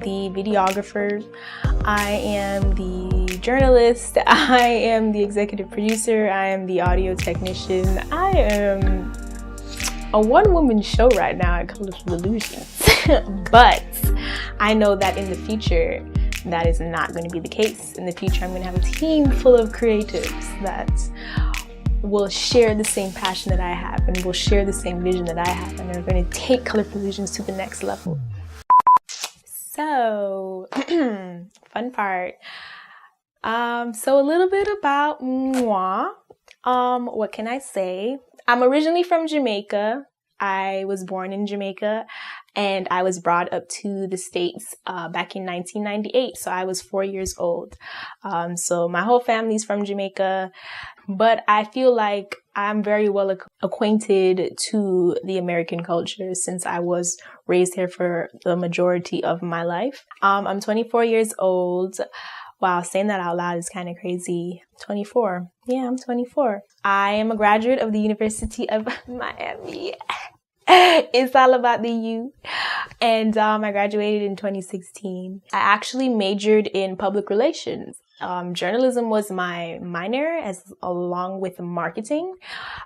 the videographer. I am the journalist. I am the executive producer. I am the audio technician. I am a one-woman show right now at Colourful Illusions. But I know that in the future, that is not going to be the case. In the future, I'm going to have a team full of creatives that will share the same passion that I have and will share the same vision that I have, and they're going to take Colourful Illusions to the next level. So, fun part. So a little bit about moi. What can I say? I'm originally from Jamaica. I was born in Jamaica and I was brought up to the States back in 1998. So I was 4 years old. So my whole family's from Jamaica, but I feel like I'm very well acquainted to the American culture since I was raised here for the majority of my life. I'm 24 years old. Wow, saying that out loud is kind of crazy. 24. Yeah, I'm 24. I am a graduate of the University of Miami. It's all about the U. And I graduated in 2016. I actually majored in public relations. Journalism was my minor along with marketing.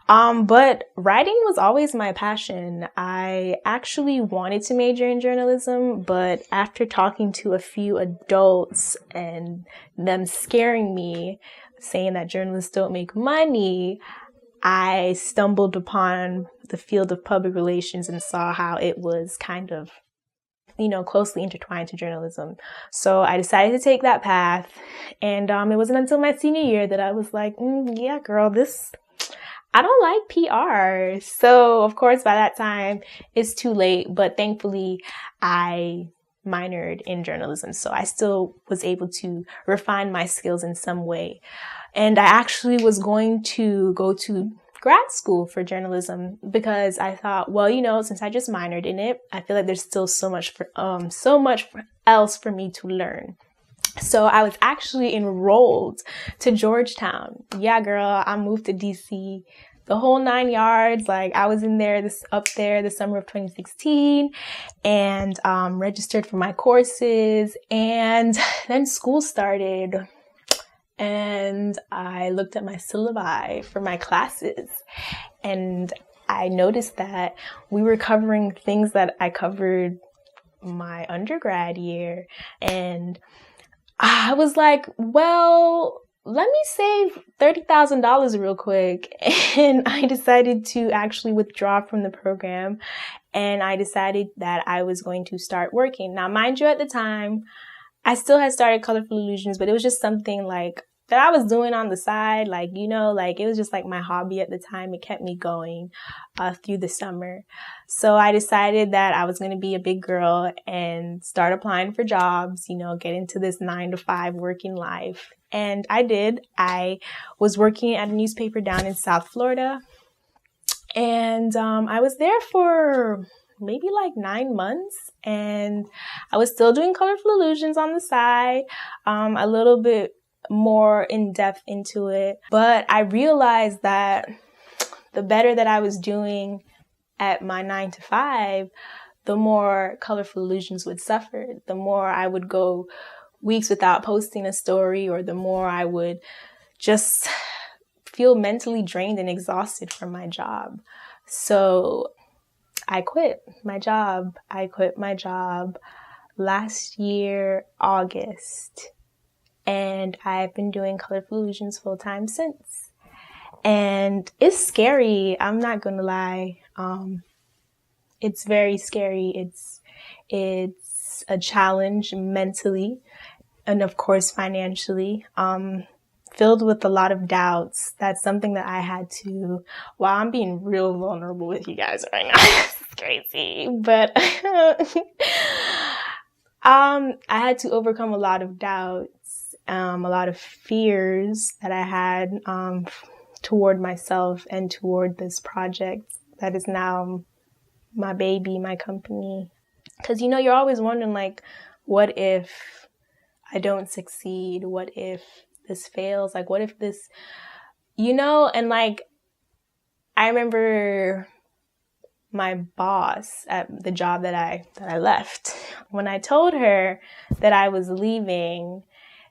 But writing was always my passion. I actually wanted to major in journalism, but after talking to a few adults and them scaring me, saying that journalists don't make money, I stumbled upon the field of public relations and saw how it was kind of, closely intertwined to journalism. So I decided to take that path. And it wasn't until my senior year that I was like, yeah, girl, I don't like PR. So of course, by that time, it's too late. But thankfully, I minored in journalism. So I still was able to refine my skills in some way. And I actually was going to go to grad school for journalism because I thought, well, since I just minored in it, I feel like there's still so much else for me to learn. So I was actually enrolled to Georgetown. Yeah, girl, I moved to DC, the whole 9 yards. Like I was up there the summer of 2016 and registered for my courses, and then school started. And I looked at my syllabi for my classes and I noticed that we were covering things that I covered my undergrad year. And I was like, well, let me save $30,000 real quick. And I decided to actually withdraw from the program. And I decided that I was going to start working. Now, mind you, at the time, I still had started Colourful Illusions, but it was just something like that I was doing on the side. It was just like my hobby at the time. It kept me going through the summer. So I decided that I was going to be a big girl and start applying for jobs, get into this 9-to-5 working life. And I did. I was working at a newspaper down in South Florida. And I was there for maybe like 9 months, and I was still doing Colourful Illusions on the side, a little bit more in depth into it. But I realized that the better that I was doing at my 9-to-5, the more Colourful Illusions would suffer, the more I would go weeks without posting a story, or the more I would just feel mentally drained and exhausted from my job. So I quit my job. Last year, August. And I've been doing Colourful Illusions full time since. And it's scary. I'm not going to lie. It's very scary. It's a challenge mentally and of course financially. Filled with a lot of doubts. That's something that I had to, I'm being real vulnerable with you guys right now. It's crazy. But I had to overcome a lot of doubts, a lot of fears that I had toward myself and toward this project that is now my baby, my company. Because, you're always wondering, like, what if I don't succeed? What if this fails? Like, what if this, and like, I remember my boss at the job that I left, when I told her that I was leaving,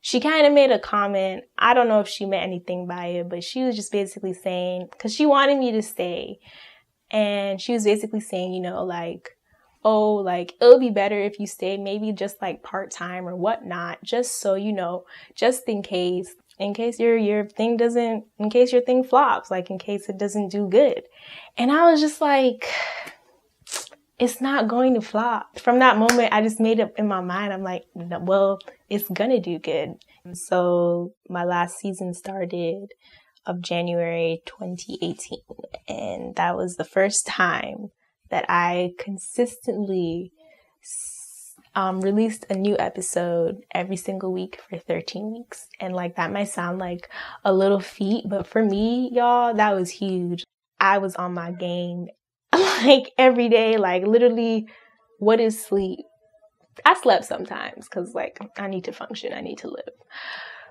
she kind of made a comment. I don't know if she meant anything by it, but she was just basically saying, because she wanted me to stay, and she was basically saying, you know, like, oh, like, it'll be better if you stay, maybe just like part-time or whatnot, just so, you know, just in case your thing flops, like in case it doesn't do good. And I was just like, it's not going to flop. From that moment, I just made up in my mind, I'm like, well, it's gonna do good. So my last season started of January 2018, and that was the first time that I consistently released a new episode every single week for 13 weeks. And like, that might sound like a little feat, but for me, y'all, that was huge. I was on my game like every day, like literally, what is sleep? I slept sometimes because like I need to function, I need to live.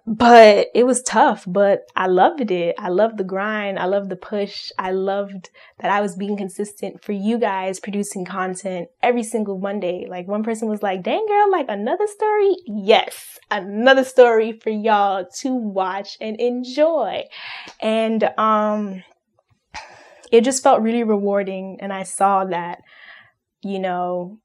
But it was tough, but I loved it. I loved the grind. I loved the push. I loved that I was being consistent for you guys, producing content every single Monday. Like, one person was like, dang girl, like another story? Yes, another story for y'all to watch and enjoy. And it just felt really rewarding. And I saw that, you know,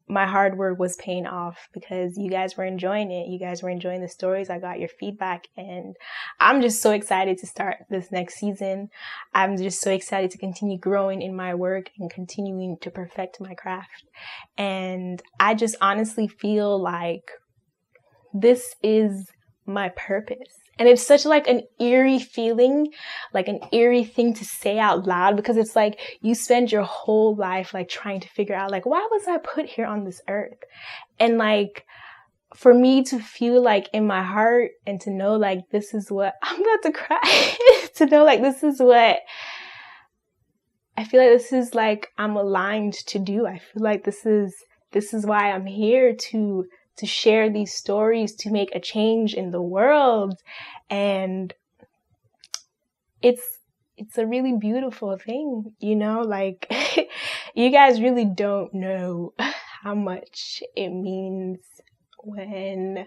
my hard work was paying off because you guys were enjoying it. You guys were enjoying the stories. I got your feedback, and I'm just so excited to start this next season. I'm just so excited to continue growing in my work and continuing to perfect my craft. And I just honestly feel like this is my purpose. And it's such like an eerie feeling, like an eerie thing to say out loud, because it's like you spend your whole life like trying to figure out like, why was I put here on this earth? And like, for me to feel like in my heart and to know like this is what I'm about to cry to know like this is what I feel like this is like I'm aligned to do. I feel like this is why I'm here to share these stories, to make a change in the world. And it's a really beautiful thing, you know, like you guys really don't know how much it means when,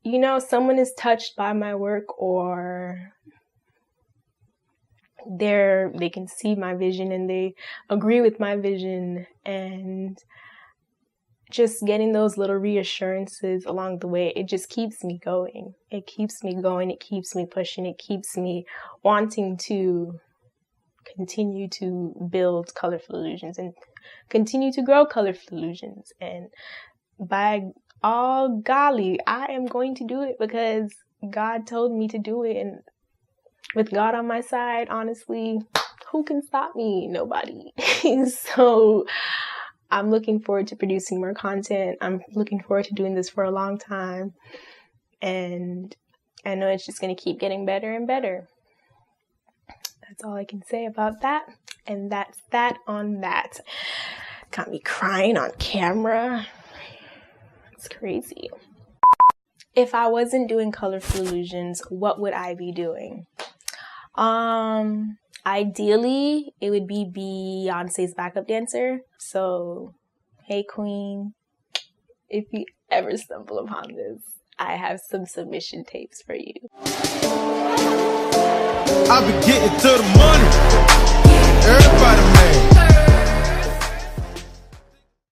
you know, someone is touched by my work, or they can see my vision and they agree with my vision, and just getting those little reassurances along the way, it just keeps me going. It keeps me going. It keeps me pushing. It keeps me wanting to continue to build Colorful Illusions and continue to grow Colorful Illusions. And by all golly, I am going to do it because God told me to do it. And with God on my side, honestly, who can stop me? Nobody. So I'm looking forward to producing more content. I'm looking forward to doing this for a long time. And I know it's just going to keep getting better and better. That's all I can say about that. And that's that on that. Got me crying on camera. It's crazy. If I wasn't doing Colorful Illusions, what would I be doing? Ideally, it would be Beyonce's backup dancer. So, hey queen, if you ever stumble upon this, I have some submission tapes for you. I be getting to the money. Everybody mad.